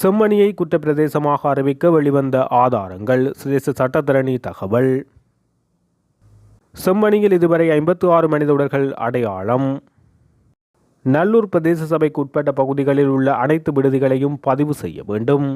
செம்மணியை குற்றப்பிரதேசமாக அறிவிக்க வெளிவந்த ஆதாரங்கள். சுதேச சட்டத்தரணி தகவல். செம்மணியில் இதுவரை 56 மனித உடல்கள் அடையாளம். நல்லூர் பிரதேச சபைக்கு உட்பட்ட பகுதிகளில் உள்ள அனைத்து விடுதிகளையும் பதிவு செய்ய வேண்டும்.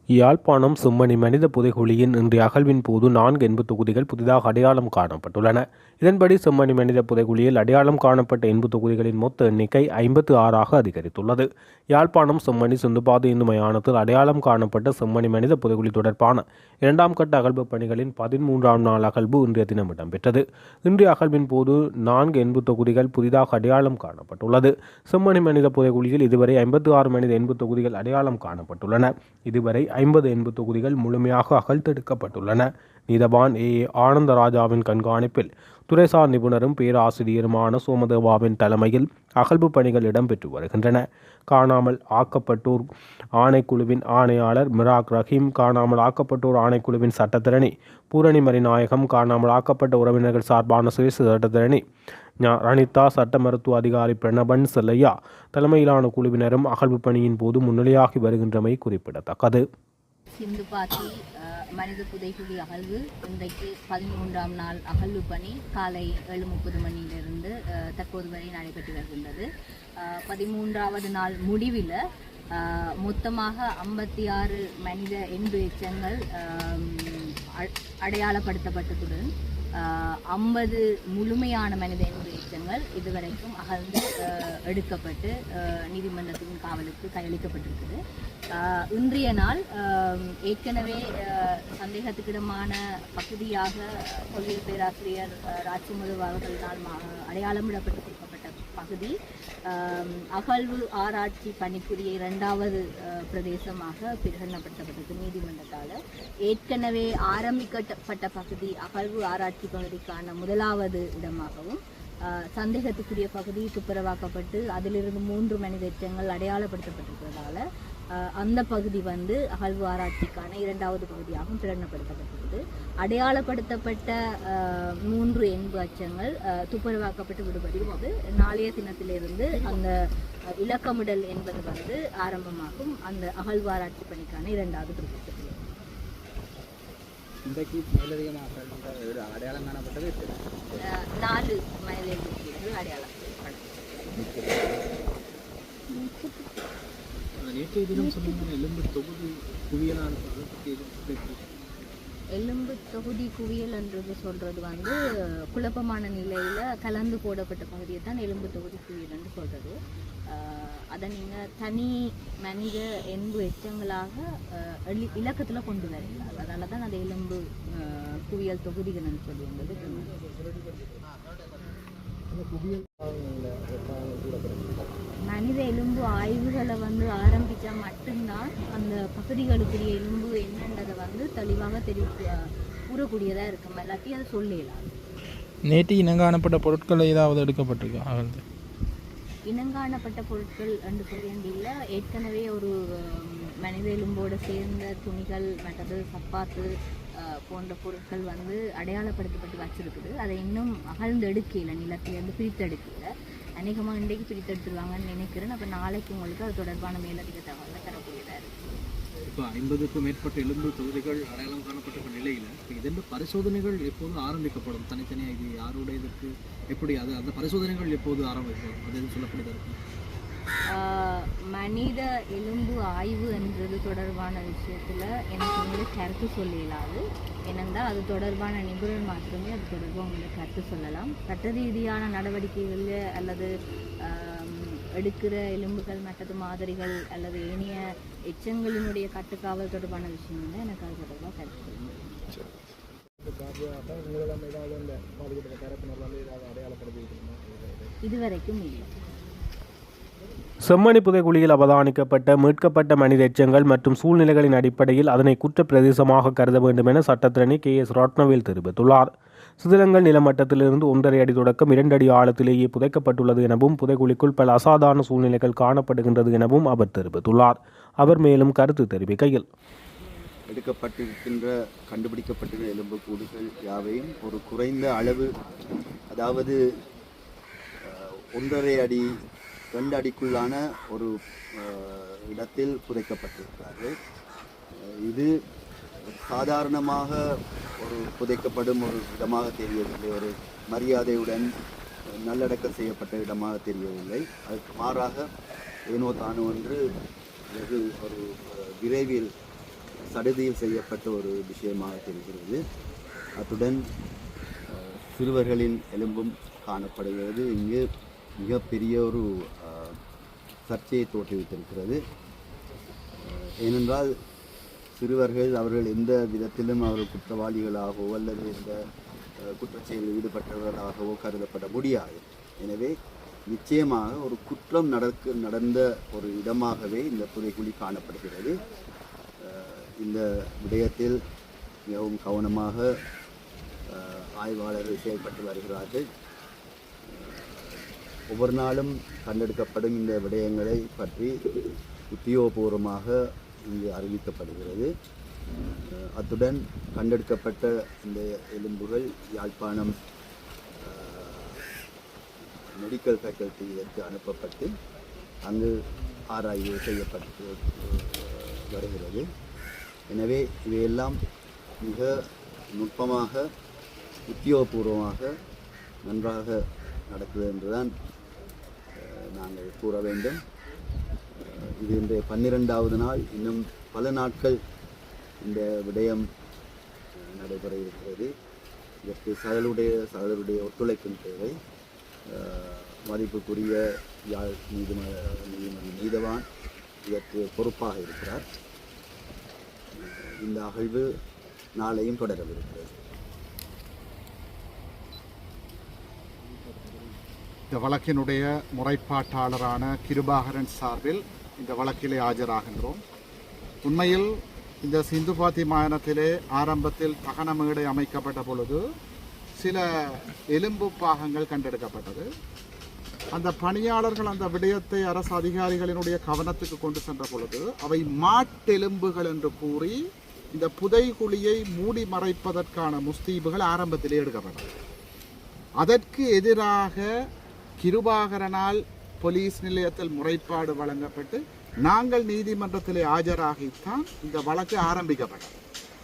யாழ்ப்பாணம் செம்மணி மனித புதைகுழியின் இன்றைய அகழ்வின் போது 4 எண்பு தொகுதிகள் புதிதாக அடையாளம் காணப்பட்டுள்ளன. இதன்படி செம்மணி மனித புதைகுழியில் அடையாளம் காணப்பட்ட எண்பு தொகுதிகளின் மொத்த எண்ணிக்கை 56ஆக அதிகரித்துள்ளது. யாழ்ப்பாணம் செம்மணி சிந்துபாது இந்து மயானத்தில் அடையாளம் காணப்பட்ட செம்மணி மனித புதைகுழி தொடர்பான 2ஆம் கட்ட அகழ்வு பணிகளின் 13ஆம் நாள் அகழ்வு இன்றைய தினம் இடம்பெற்றது. இன்றைய அகழ்வின் போது 4 எண்பு தொகுதிகள் புதிதாக அடையாளம் காணப்பட்டுள்ளது. செம்மணி மனித புதைகுழியில் இதுவரை 56 மனித எண்பு தொகுதிகள் அடையாளம் காணப்பட்டுள்ளன. இதுவரை 50 எண்பு தொகுதிகள் முழுமையாக அகழ்த்தெடுக்கப்பட்டுள்ளன. நீதவான் ஆனந்தராஜாவின் கண்காணிப்பில் துறைசார் நிபுணரும் பேராசிரியருமான சோமதேவாவின் தலைமையில் அகழ்வு பணிகள் இடம்பெற்று வருகின்றன. காணாமல் ஆக்கப்பட்டோர் ஆணைக்குழுவின் ஆணையாளர் மிராக் ரஹீம், காணாமல் ஆக்கப்பட்டோர் ஆணைக்குழுவின் சட்டத்தரணி பூரணி மரிநாயகம், காணாமல் ஆக்கப்பட்ட உறவினர்கள் சார்பான சிரேஷ்ட சட்டத்தரணி ரணிதா, சட்ட மருத்துவ அதிகாரி பிரணபன் செல்லையா தலைமையிலான குழுவினரும் அகழ்வு பணியின் போது முன்னிலையாகி வருகின்றமை குறிப்பிடத்தக்கது. சிந்துபாத்தி மனித புதைகுழி அகழ்வு இன்றைக்கு 13ஆம் நாள் அகழ்வு பணி காலை 7:30 மணியிலிருந்து தற்போது வரை நடைபெற்று வருகின்றது. 13வது நாள் முடிவில் மொத்தமாக 56 மனித எண்பு எச்சங்கள் அடையாளப்படுத்தப்பட்டதுடன் 50 முழுமையான மனித எண்பு எச்சங்கள் இதுவரைக்கும் அகழ்ந்து எடுக்கப்பட்டு நீதிமன்றத்தின் காவலுக்கு கையளிக்கப்பட்டிருக்குது. இன்றைய நாள் ஏற்கனவே சந்தேகத்துக்கிடமான பகுதியாக தொழில் பேராசிரியர் ராஜ்முரு அவர்களால் அடையாளமிடப்பட்டு கொடுக்கப்பட்ட பகுதி அகழ்வு ஆராய்ச்சி பணிக்குரிய 2வது பிரதேசமாக பிரகடனப்படுத்தப்பட்டது நீதிமன்றத்தால். ஏற்கனவே ஆரம்பிக்கப்பட்ட பகுதி அகழ்வு ஆராய்ச்சி பகுதிக்கான 1வது இடமாகவும் சந்தேகத்துக்குரிய பகுதி துப்புரவாக்கப்பட்டு அதிலிருந்து 3 மனித எச்சங்கள் அடையாளப்படுத்தப்பட்டிருக்கிறதால அந்த பகுதி அகழ்வு ஆராய்ச்சிக்கான 2வது பகுதியாகவும் பிரகடனப்படுத்தப்பட்டுள்ளது. அடையாளப்படுத்தப்பட்ட 3 எண்பு அச்சங்கள் துப்புரவாக்கப்பட்டு விடுபடும். நாளைய தினத்திலிருந்து அந்த இலக்கமிடல் என்பது ஆரம்பமாகும். அந்த அகழ்வு ஆராய்ச்சி பணிக்கான 2வது பிரதேசத்தில் அடையாளம் காணப்பட்டது 4 மனித எண்பு அடையாளம். நேற்றைய தினம் சொன்னீங்க எலும்பு தொகுதி குவியலான எலும்பு தொகுதி குவியல் என்றது சொல்கிறது குழப்பமான நிலையில் கலந்து போடப்பட்ட பகுதியை தான் எலும்பு தொகுதி குவியல் என்று சொல்கிறது. அதை நீங்கள் தனி மனித எண்பு எச்சங்களாக இலக்கத்தில் கொண்டு வரீங்க. அதனால தான் அது எலும்பு குவியல் தொகுதிகள்னு சொல்லுவது. மனித எலும்பு ஆய்வுகளை ஆரம்பித்தா மட்டும்தான் அந்த பகுதிகளுக்குரிய எலும்பு என்னன்றதை தெளிவாக கூறக்கூடியதாக இருக்கும். எல்லாத்தையும் அதை சொல்லலாம். நேற்று இனங்காணப்பட்ட பொருட்கள் ஏதாவது எடுக்கப்பட்டிருக்கு? இனங்காணப்பட்ட பொருட்கள் என்று சொல்ல வேண்டிய ஏற்கனவே ஒரு மனித எலும்போடு சேர்ந்த துணிகள் மற்றது சப்பாத்து போன்ற பொருட்கள் அடையாளப்படுத்தப்பட்டு வச்சிருக்குது. அதை இன்னும் அகழ்ந்து எடுக்கல, நிலத்திலேருந்து பிரித்தெடுக்கல. அநேகமாக இன்றைக்கு பிரித்தெடுத்துருவாங்கன்னு நினைக்கிறேன். அப்போ நாளைக்கு உங்களுக்கு அது தொடர்பான மேலதிக தகவலை தரக்கூடியதாக இருக்குது. இப்போ 50க்கும் மேற்பட்ட எலும்பு தொகுதிகள் அடையாளம் காணப்பட்ட நிலையில் இதென்று பரிசோதனைகள் எப்போது ஆரம்பிக்கப்படும்? தனித்தனியாக இது யாரோட இதற்கு எப்படி அந்த பரிசோதனைகள் எப்போது ஆரம்பிக்கப்படும்? அது எதுவும் சொல்லக்கூடியதாக இருக்கும்? மனித எலும்பு ஆய்வு என்றது தொடர்பான விஷயத்தில் எனக்கு உங்களுக்கு கருத்து சொல்லலாது. ஏனென்றால் அது தொடர்பான நிபுணர் மாத்திரமே அது தொடர்பாக உங்களுக்கு கருத்து சொல்லலாம். சட்ட ரீதியான நடவடிக்கைகளில் அல்லது எடுக்கிற எலும்புகள் மற்றது மாதிரிகள் அல்லது ஏனைய எச்சங்களினுடைய கட்டுக்காவல் தொடர்பான விஷயம் எனக்கு அது தொடர்பாக கருத்து சொல்லணும். இதுவரைக்கும் இல்லை. செம்மணி புதைகுழியில் அவதானிக்கப்பட்ட மீட்கப்பட்ட மனித எச்சங்கள் மற்றும் சூழ்நிலைகளின் அடிப்படையில் அதனை குற்ற பிரதேசமாக கருத வேண்டும் என சட்டத்திரணி KS ராட்னவேல் தெரிவித்துள்ளார். சிதிலங்கள் நிலமட்டத்திலிருந்து 1.5 அடி தொடக்கம் 2 அடி ஆழத்திலேயே புதைக்கப்பட்டுள்ளது எனவும் புதைகுழிக்குள் பல அசாதாரண சூழ்நிலைகள் காணப்படுகின்றது எனவும் அவர் தெரிவித்துள்ளார். அவர் மேலும் கருத்து தெரிவிக்கையில், எடுக்கப்பட்டிருக்கின்ற கண்டுபிடிக்கப்பட்டிருக்கிற எலும்புக்கூடுகள் யாவையும் ஒரு குறைந்த அளவு, அதாவது 1.5 அடி 2 அடிக்குள்ளான ஒரு இடத்தில் புதைக்கப்பட்டிருக்கிறார்கள். இது சாதாரணமாக ஒரு புதைக்கப்படும் ஒரு இடமாக தெரியவில்லை, ஒரு மரியாதையுடன் நல்லடக்கம் செய்யப்பட்ட இடமாக தெரியவில்லை. அதுக்கு மாறாக ஏனோ தானோ என்று வெகு ஒரு விரைவில் சடுதியில் செய்யப்பட்ட ஒரு விஷயமாக தெரிகிறது. அத்துடன் சிறுவர்களின் எலும்பும் காணப்படுகிறது. இங்கு மிகப்பெரிய ஒரு சர்ச்சையை தோற்றுவித்திருக்கிறது. ஏனென்றால் சிறுவர்கள் அவர்கள் எந்த விதத்திலும் அவர்கள் குற்றவாளிகளாகவோ அல்லது எந்த குற்றச்செயலில் ஈடுபட்டவர்களாகவோ கருதப்பட முடியாது. எனவே நிச்சயமாக ஒரு குற்றம் நடந்த ஒரு இடமாகவே இந்த புதைகுழி காணப்படுகிறது. இந்த விடயத்தில் மிகவும் கவனமாக ஆய்வாளர்கள் செயல்பட்டு வருகிறார்கள். ஒவ்வொரு நாளும் கண்டெடுக்கப்படும் இந்த விடயங்களை பற்றி உத்தியோகபூர்வமாக இங்கு அறிவிக்கப்படுகிறது. அத்துடன் கண்டெடுக்கப்பட்ட இந்த எலும்புகள் யாழ்ப்பாணம் மெடிக்கல் ஃபேக்கல்டி இதற்கு அனுப்பப்பட்டு அங்கு ஆராய்வு செய்யப்பட்டு வருகிறது. எனவே இவையெல்லாம் மிக நுட்பமாக உத்தியோகபூர்வமாக நன்றாக நடக்குது என்றுதான் நாங்கள் கூற வேண்டும். இது இன்றைய 12வது நாள். இன்னும் பல நாட்கள் இந்த விடயம் நடைபெற இருக்கிறது. இதற்கு சகலுடைய ஒத்துழைப்பின் தேவை. மதிப்புக்குரிய யாழ் நீதவான் இதற்கு பொறுப்பாக இருக்கிறார். இந்த அகழ்வு நாளையும் தொடரவிருக்கிறது. இந்த வழக்கினுடைய முறைப்பாட்டாளரான கிருபாகரன் சார்பில் இந்த வழக்கிலே ஆஜராகின்றோம். உண்மையில் இந்த சிந்து பாத்திமாயனத்திலே ஆரம்பத்தில் தகன மேடை அமைக்கப்பட்ட பொழுது சில எலும்பு பாகங்கள் கண்டெடுக்கப்பட்டது. அந்த பணியாளர்கள் அந்த விடயத்தை அரசு அதிகாரிகளினுடைய கவனத்துக்கு கொண்டு சென்ற பொழுது அவை மாட்டெலும்புகள் என்று கூறி இந்த புதைகுழியை மூடி மறைப்பதற்கான முஸ்தீபுகள் ஆரம்பத்திலே எடுக்கப்பட்டது. அதற்கு எதிராக கிருபாகரனால் போலீஸ் நிலையத்தில் முறைப்பாடு வழங்கப்பட்டு நாங்கள் நீதிமன்றத்திலே ஆஜராகித்தான் இந்த வழக்கு ஆரம்பிக்கப்பட்டது.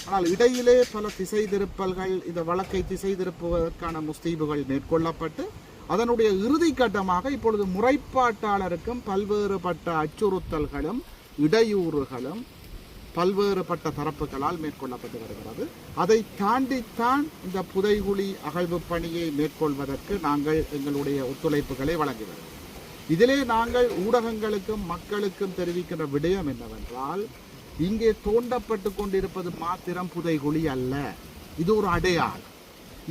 ஆனால் இடையிலே பல திசை திருப்பல்கள், இந்த வழக்கை திசை திருப்புவதற்கான முஸ்தீபுகள் மேற்கொள்ளப்பட்டு அதனுடைய இறுதி கட்டமாக இப்பொழுது முறைப்பாட்டாளருக்கும் பல்வேறுபட்ட அச்சுறுத்தல்களும் இடையூறுகளும் பல்வேறுபட்ட தரப்புகளால் மேற்கொள்ளப்பட்டு வருகிறது. அதை தாண்டித்தான் இந்த புதைகுழி அகழ்வு பணியை மேற்கொள்வதற்கு நாங்கள் எங்களுடைய ஒத்துழைப்புகளை வழங்கி வருகிறோம். இதிலே நாங்கள் ஊடகங்களுக்கும் மக்களுக்கும் தெரிவிக்கின்ற விடயம் என்னவென்றால், இங்கே தோண்டப்பட்டு கொண்டிருப்பது மாத்திரம் புதைகுழி அல்ல, இது ஒரு அடையாளம்.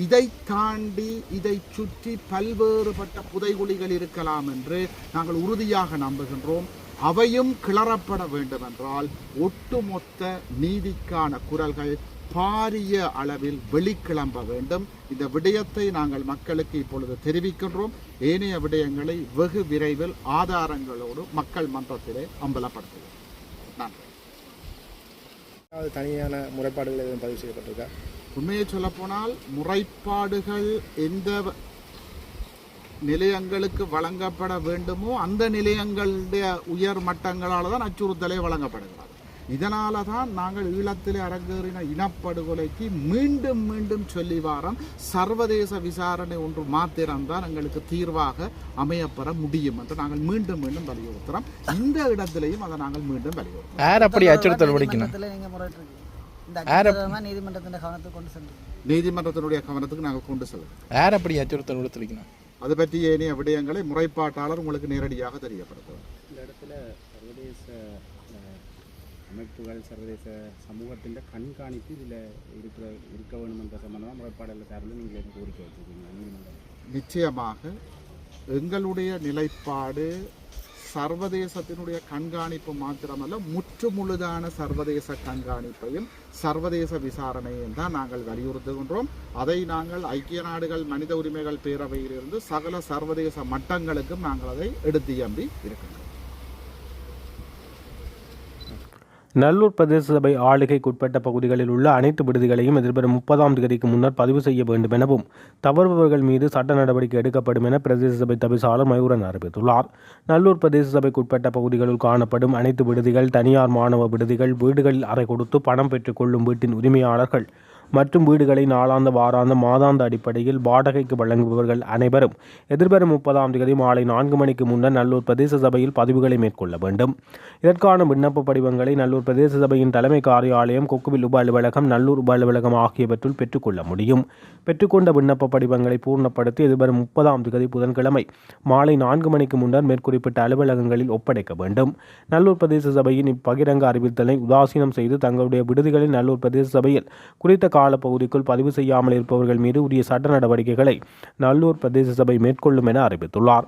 இதை தாண்டி இதை சுற்றி பல்வேறுபட்ட புதைகுழிகள் இருக்கலாம் என்று நாங்கள் உறுதியாக நம்புகின்றோம். அவையும் கிளறப்பட வேண்டும் என்றால் ஒட்டுமொத்த நீதிக்கான குரல்கள் பாரிய அளவில் வெளிக்கிளம்ப வேண்டும். இந்த விடயத்தை நாங்கள் மக்களுக்கு இப்பொழுது தெரிவிக்கின்றோம். ஏனைய விடயங்களை வெகு விரைவில் ஆதாரங்களோடு மக்கள் மன்றத்திலே அம்பலப்படுத்துவோம். நன்றி. தனியான முறைப்பாடுகள் எதுவும் பதிவு செய்யப்பட்டிருக்கா? உண்மையை சொல்லப்போனால் முறைப்பாடுகள் எந்த நிலையங்களுக்கு வழங்கப்பட வேண்டுமோ அந்த நிலையங்களுடைய உயர் மட்டங்களால் தான் அச்சுறுத்தலை வழங்கப்படுகிறது. இதனால தான் நாங்கள் ஈழத்திலே அரங்கேறின இனப்படுகொலைக்கு மீண்டும் மீண்டும் சொல்லி வாரம் சர்வதேச விசாரணை ஒன்று மாத்திரம்தான் எங்களுக்கு தீர்வாக அமையப்பெற முடியும் என்று நாங்கள் மீண்டும் மீண்டும் வலியுறுத்துகிறோம். இந்த இடத்திலையும் அதை நாங்கள் மீண்டும் வலியுறுத்துறோம். நீதிமன்றத்தினுடைய கவனத்துக்கு நாங்கள் கொண்டு செல்வோம். யார் அப்படி அச்சுறுத்தல் கொடுத்துருக்கணும்? அது பற்றி ஏனைய விடயங்களை முறைப்பாட்டாளர் உங்களுக்கு நேரடியாக தெரியப்படுத்துவார். இந்த இடத்துல சர்வதேச அமைப்புகள், சர்வதேச சமூகத்தின் கண்காணிப்பு இதில் இருக்க வேண்டும் என்ற சம்பந்தமாக முறைப்பாடுகள் சார்பில் நீங்கள் கோரிக்கை வச்சுருக்கீங்க நீதிமன்றம்? நிச்சயமாக எங்களுடைய நிலைப்பாடு சர்வதேசத்தினுடைய கண்காணிப்பு மாத்திரமல்ல, முற்றுமுழுதான சர்வதேச கண்காணிப்பையும் சர்வதேச விசாரணையும் தான் நாங்கள் வலியுறுத்துகின்றோம். அதை நாங்கள் ஐக்கிய நாடுகள் மனித உரிமைகள் பேரவையிலிருந்து சகல சர்வதேச மட்டங்களுக்கும் நாங்கள் அதை எடுத்து எம்பி இருக்கின்றோம். நல்லூர் பிரதேச சபை ஆளுகைக்குட்பட்ட பகுதிகளில் உள்ள அனைத்து விடுதிகளையும் எதிர்வரும் 30ஆம் தேதிக்கு முன்னர் பதிவு செய்ய வேண்டும் எனவும் தவறுபவர்கள் மீது சட்ட நடவடிக்கை எடுக்கப்படும் என பிரதேச சபை தவிசாளர் மயூரன் அறிவித்துள்ளார். நல்லூர் பிரதேச சபைக்குட்பட்ட பகுதிகளில் காணப்படும் அனைத்து விடுதிகள், தனியார் மாணவ விடுதிகள், வீடுகளில் அறை கொடுத்து பணம் பெற்றுக் கொள்ளும் வீட்டின் உரிமையாளர்கள் மற்றும் வீடுகளை நாளாந்த, வாராந்த, மாதாந்த அடிப்படையில் வாடகைக்கு வழங்குபவர்கள் அனைவரும் எதிர்வரும் 30ஆம் தேதி மாலை 4 மணிக்கு முன்னர் நல்லூர் பிரதேச சபையில் பதிவுகளை மேற்கொள்ள வேண்டும். இதற்கான விண்ணப்ப படிவங்களை நல்லூர் பிரதேச சபையின் தலைமை காரியாலயம், கொக்குவில் உப அலுவலகம், நல்லூர் உப அலுவலகம் ஆகியவற்றுள் பெற்றுக்கொள்ள முடியும். பெற்றுக்கொண்ட விண்ணப்ப படிவங்களை பூர்ணப்படுத்தி எதிர்வரும் 30ஆம் தேதி புதன்கிழமை மாலை 4 மணிக்கு முன்னர் மேற்குறிப்பிட்ட அலுவலகங்களில் ஒப்படைக்க வேண்டும். நல்லூர் பிரதேச சபையின் இப்பகிரங்க அறிவித்தலை உதாசீனம் செய்து தங்களுடைய விடுதிகளில் நல்லூர் பிரதேச சபையில் குறித்த காலப்பகுதிக்குள் பதிவு செய்யாமல் இருப்பவர்கள் மீது உரிய சட்ட நடவடிக்கைகளை நல்லூர் பிரதேச சபை மேற்கொள்ளும் என அறிவித்துள்ளார்.